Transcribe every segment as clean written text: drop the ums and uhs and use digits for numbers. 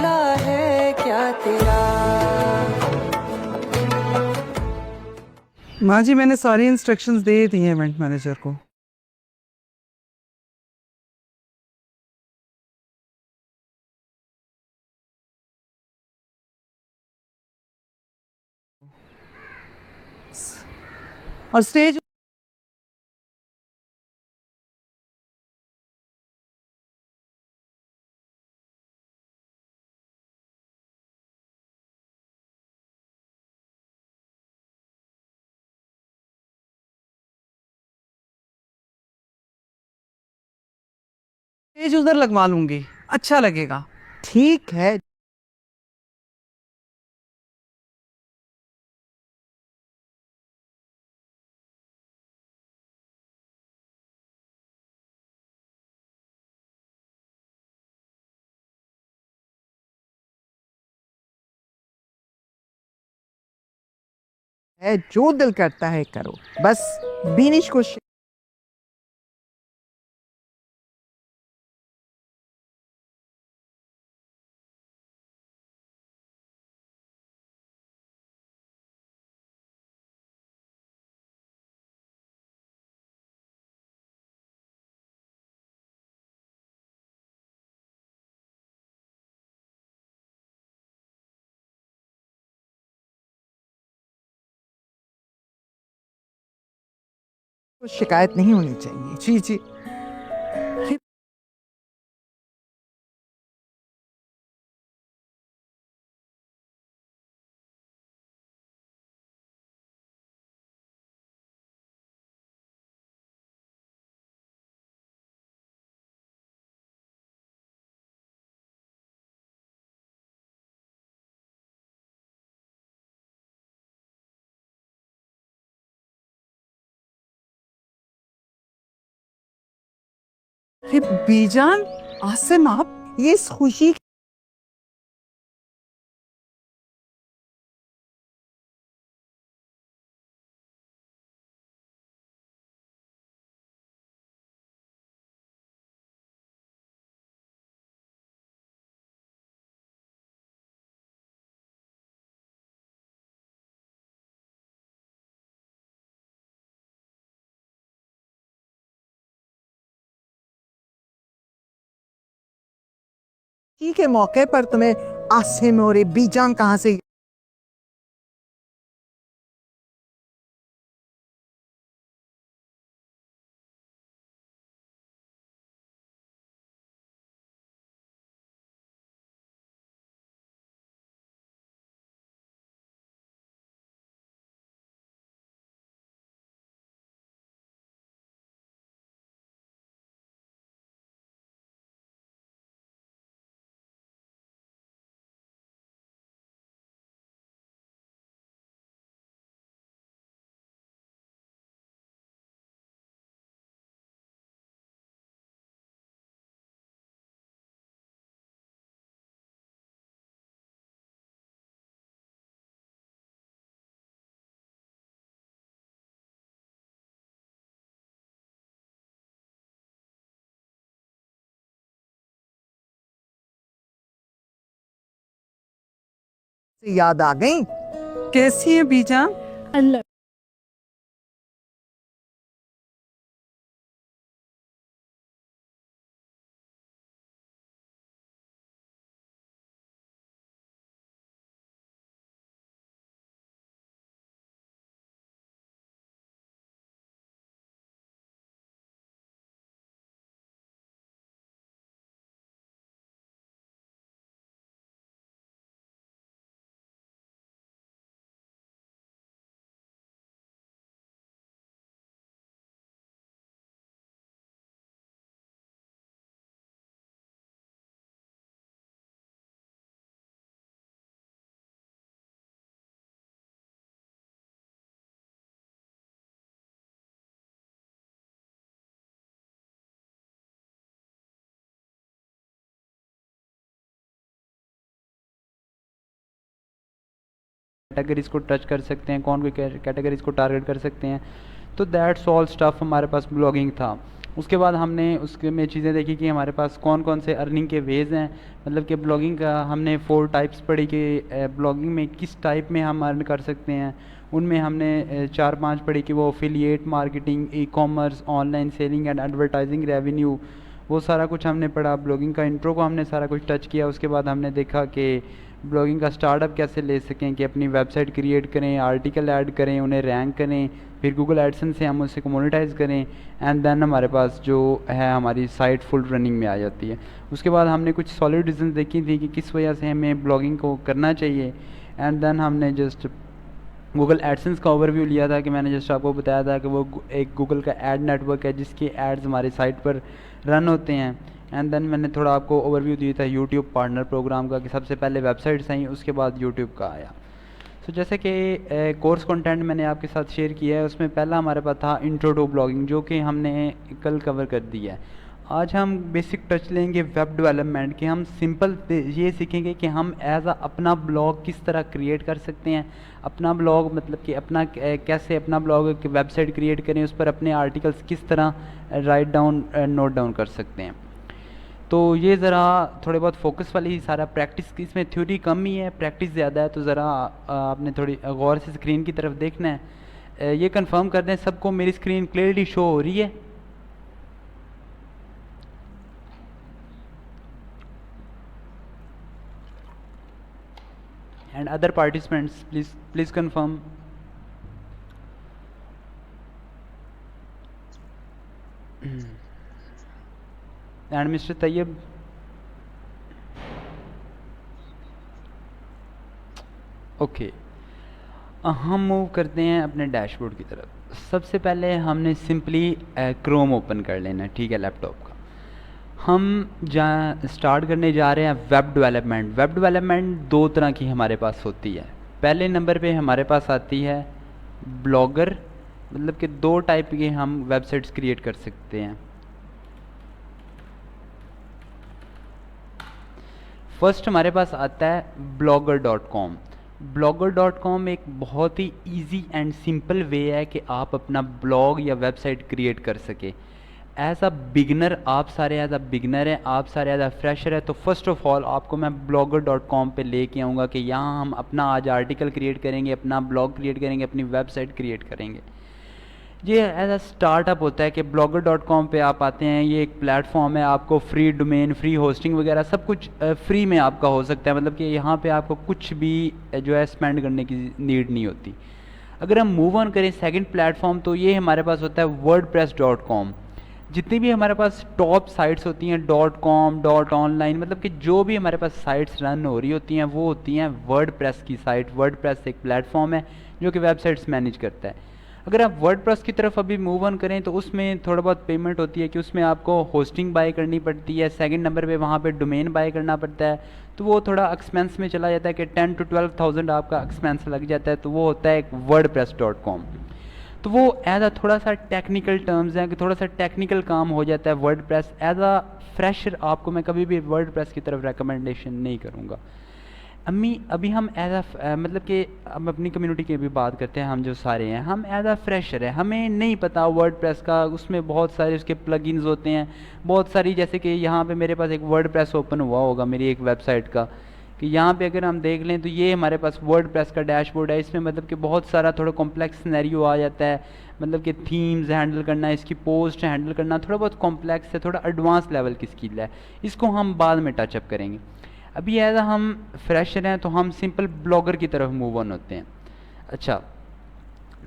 बदला है क्या तेरा। माँ जी, मैंने सारी इंस्ट्रक्शंस दे दी हैं इवेंट मैनेजर को। और स्टेज उधर लगवा लूंगी, अच्छा लगेगा। ठीक है। जो दिल करता है करो, बस बीनिश को शिकायत नहीं होनी चाहिए। जी जी। बीजान, आसिम, आप ये इस खुशी के मौके पर तुम्हें आसिम और ये बीजान कहाँ से याद आ गई? कैसी है बीजान? अल्लाह कैटेगरीज को टच कर सकते हैं, कौन कोई कैटेगरीज को टारगेट कर सकते हैं। तो दैट्स ऑल स्टफ हमारे पास ब्लॉगिंग था। उसके बाद हमने उसके में चीज़ें देखी कि हमारे पास कौन कौन से अर्निंग के वेज़ हैं, मतलब कि ब्लॉगिंग का हमने 4 टाइप्स पढ़ी कि ब्लॉगिंग में किस टाइप में हम अर्न कर सकते हैं। उनमें हमने 4-5 पढ़ी कि वो affiliate marketing, e commerce, online selling and advertising revenue, वो सारा कुछ हमने पढ़ा। ब्लॉगिंग का इंट्रो को हमने सारा कुछ टच किया। उसके बाद हमने देखा कि ब्लॉगिंग का स्टार्टअप कैसे ले सकें, कि अपनी वेबसाइट क्रिएट करें, आर्टिकल ऐड करें, उन्हें रैंक करें, फिर गूगल एडसेंस से हम उसे को मोनेटाइज करें, एंड देन हमारे पास जो है हमारी साइट फुल रनिंग में आ जाती है। उसके बाद हमने कुछ सॉलिड रीजन देखी थी कि किस वजह से हमें ब्लॉगिंग को करना चाहिए, एंड देन हमने जस्ट गूगल एडसेंस का ओवरव्यू लिया था कि मैंने जस्ट आपको बताया था कि वो एक गूगल का एड नेटवर्क है जिसके एड्स हमारी साइट पर रन होते हैं। एंड देन मैंने थोड़ा आपको ओवरव्यू दिया था यूट्यूब पार्टनर प्रोग्राम का, कि सबसे पहले वेबसाइट्स आई, उसके बाद यूट्यूब का आया। सो जैसे कि कोर्स कंटेंट मैंने आपके साथ शेयर किया है, उसमें पहला हमारे पास था इंट्रो टू ब्लॉगिंग, जो कि हमने कल कवर कर दिया है। आज हम बेसिक टच लेंगे वेब डेवलपमेंट की। हम सिंपल ये सीखेंगे कि हम एज अपना ब्लॉग किस तरह क्रिएट कर सकते हैं। अपना ब्लॉग मतलब कि अपना कैसे अपना ब्लॉग की वेबसाइट क्रिएट करें, उस पर अपने आर्टिकल्स किस तरह राइट डाउन नोट डाउन कर सकते हैं। तो ये ज़रा थोड़े बहुत फोकस वाली सारा प्रैक्टिस की, इसमें थ्योरी कम ही है, प्रैक्टिस ज़्यादा है। तो ज़रा आपने थोड़ी गौर से स्क्रीन की तरफ देखना है। ये कंफर्म कर दें सबको मेरी स्क्रीन क्लियरली शो हो रही है। and other participants please confirm. and Mr. Tayyib, okay हम मूव करते हैं अपने डैशबोर्ड की तरफ। सबसे पहले हमने सिंपली क्रोम ओपन कर लेना है, ठीक है, लैपटॉप का। हम स्टार्ट करने जा रहे हैं वेब डेवलपमेंट। वेब डेवलपमेंट दो तरह की हमारे पास होती है। पहले नंबर पे हमारे पास आती है ब्लॉगर, मतलब कि दो टाइप के हम वेबसाइट्स क्रिएट कर सकते हैं। फर्स्ट हमारे पास आता है blogger.com। blogger.com एक बहुत ही इजी एंड सिंपल वे है कि आप अपना ब्लॉग या वेबसाइट क्रिएट कर सके। एज अ बिगनर, आप सारे एज अ बिगनर हैं, आप सारे एज अ फ्रेशर है, तो फर्स्ट ऑफ ऑल आपको मैं blogger.com पे लेके आऊँगा कि यहाँ हम अपना आज आर्टिकल क्रिएट करेंगे, अपना ब्लॉग क्रिएट करेंगे, अपनी वेबसाइट क्रिएट करेंगे। ये एज अ स्टार्टअप होता है कि blogger.com पे आप आते हैं, ये एक प्लेटफॉर्म है, आपको फ्री डोमेन, फ्री होस्टिंग वगैरह सब कुछ फ्री में आपका हो सकता है, मतलब कि यहाँ पे आपको कुछ भी जो है स्पेंड करने की नीड नहीं होती। अगर हम मूव ऑन करें सेकंड प्लेटफॉर्म, तो ये हमारे पास होता है wordpress.com। जितनी भी हमारे पास टॉप साइट्स होती हैं .com, .online, मतलब कि जो भी हमारे पास साइट्स रन हो रही होती हैं वो होती हैं वर्डप्रेस की साइट। वर्डप्रेस एक प्लेटफॉर्म है जो कि वेबसाइट्स मैनेज करता है। अगर आप वर्डप्रेस की तरफ अभी मूव ऑन करें तो उसमें थोड़ा बहुत पेमेंट होती है कि उसमें आपको होस्टिंग बाय करनी पड़ती है, सेकंड नंबर पे वहाँ पे डोमेन बाय करना पड़ता है, तो वो थोड़ा एक्सपेंस में चला जाता है कि 10 to 12,000 आपका एक्सपेंस लग जाता है। तो वो होता है एक wordpress.com। तो वो एज अ थोड़ा सा टेक्निकल टर्म्स हैं कि थोड़ा सा टेक्निकल काम हो जाता है वर्डप्रेस। एज अ फ्रेशर आपको मैं कभी भी वर्डप्रेस की तरफ रिकमेंडेशन नहीं करूँगा। अभी हम एज अ मतलब कि हम अपनी कम्युनिटी की भी बात करते हैं, हम जो सारे हैं हम एज अ फ्रेशर है, हमें नहीं पता वर्डप्रेस का, उसमें बहुत सारे उसके प्लगइन्स होते हैं, बहुत सारी, जैसे कि यहाँ पे मेरे पास एक वर्डप्रेस ओपन हुआ होगा मेरी एक वेबसाइट का, कि यहाँ पे अगर हम देख लें तो ये हमारे पास वर्डप्रेस का डैशबोर्ड है। इसमें मतलब कि बहुत सारा थोड़ा कॉम्प्लेक्स सिनेरियो आ जाता है, मतलब कि थीम्स हैंडल करना, इसकी पोस्ट हैंडल करना थोड़ा बहुत कॉम्प्लेक्स है, थोड़ा एडवांस लेवल की स्किल है, इसको हम बाद में टचअप करेंगे। अभी एज हम फ्रेशर हैं तो हम सिंपल ब्लॉगर की तरफ मूव ऑन होते हैं। अच्छा,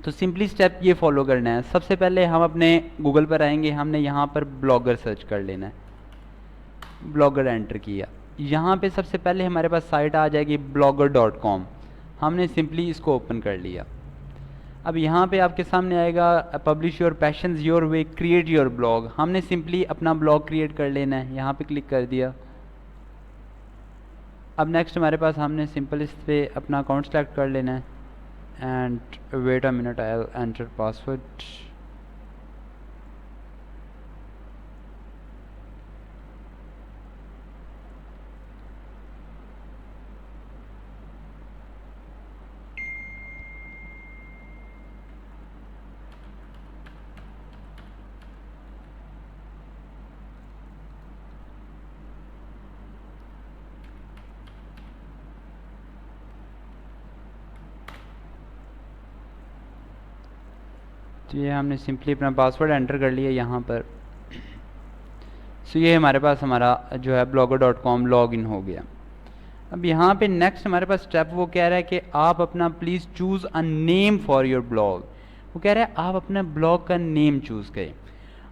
तो सिंपली स्टेप ये फॉलो करना है। सबसे पहले हम अपने गूगल पर आएंगे, हमने यहाँ पर ब्लॉगर सर्च कर लेना है, ब्लॉगर एंटर किया, यहाँ पे सबसे पहले हमारे पास साइट आ जाएगी blogger.com। हमने सिंपली इसको ओपन कर लिया। अब यहाँ पे आपके सामने आएगा publish your passions your way, create your blog. हमने सिंपली अपना ब्लॉग क्रिएट कर लेना है, यहाँ पे क्लिक कर दिया। अब नेक्स्ट हमारे पास हमने सिंपल इस पे अपना अकाउंट सेलेक्ट कर लेना है and wait a minute, I will enter password. तो ये हमने सिंपली अपना पासवर्ड एंटर कर लिया यहाँ पर। सो ये हमारे पास हमारा जो है blogger.com लॉग इन हो गया। अब यहाँ पे नेक्स्ट हमारे पास स्टेप वो कह रहा है कि आप अपना please choose a name for your blog. वो कह रहा है आप अपने ब्लॉग का नेम चूज़ करें।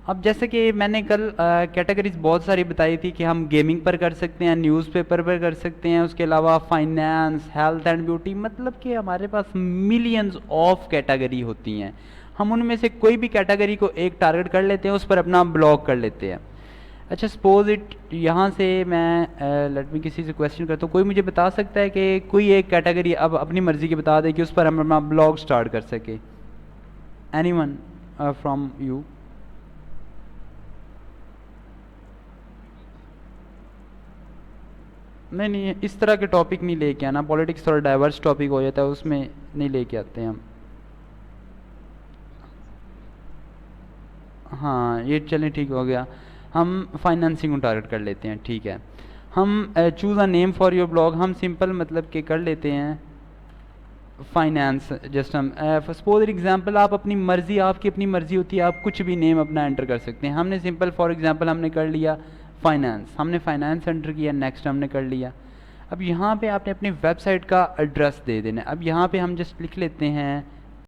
अब जैसे कि मैंने कल कैटेगरीज बहुत सारी बताई थी कि हम गेमिंग पर कर सकते हैं, न्यूज़पेपर पर कर सकते हैं, उसके अलावा फाइनेंस, हेल्थ एंड ब्यूटी, मतलब कि हमारे पास मिलियंस ऑफ कैटेगरी होती हैं। हम उनमें से कोई भी कैटेगरी को एक टारगेट कर लेते हैं, उस पर अपना ब्लॉग कर लेते हैं। अच्छा सपोज इट यहाँ से मैं लेट मी किसी से क्वेश्चन करता हूँ, कोई मुझे बता सकता है कि कोई एक कैटेगरी अब अपनी मर्ज़ी की बता दे कि उस पर हम अपना ब्लॉग स्टार्ट कर सके। Anyone from you? नहीं, इस तरह के टॉपिक नहीं लेके आना, पॉलिटिक्स थोड़ा डाइवर्स टॉपिक हो जाता है, उसमें नहीं लेके आते हैं हम। हाँ ये चलें ठीक हो गया, हम फाइनेंसिंग को टारगेट कर लेते हैं। ठीक है, हम choose a name for your blog, हम सिंपल मतलब कि कर लेते हैं फाइनेंस। जस्ट हम सपोज एग्जांपल, आप अपनी मर्ज़ी, आपकी अपनी मर्ज़ी होती है, आप कुछ भी नेम अपना एंटर कर सकते हैं। हमने सिंपल फॉर एग्जांपल हमने कर लिया फाइनेंस, हमने फाइनेंस एंटर किया, नेक्स्ट हमने कर लिया। अब यहाँ पे आपने अपनी वेबसाइट का एड्रेस दे देना है। अब यहाँ पे हम जस्ट लिख लेते हैं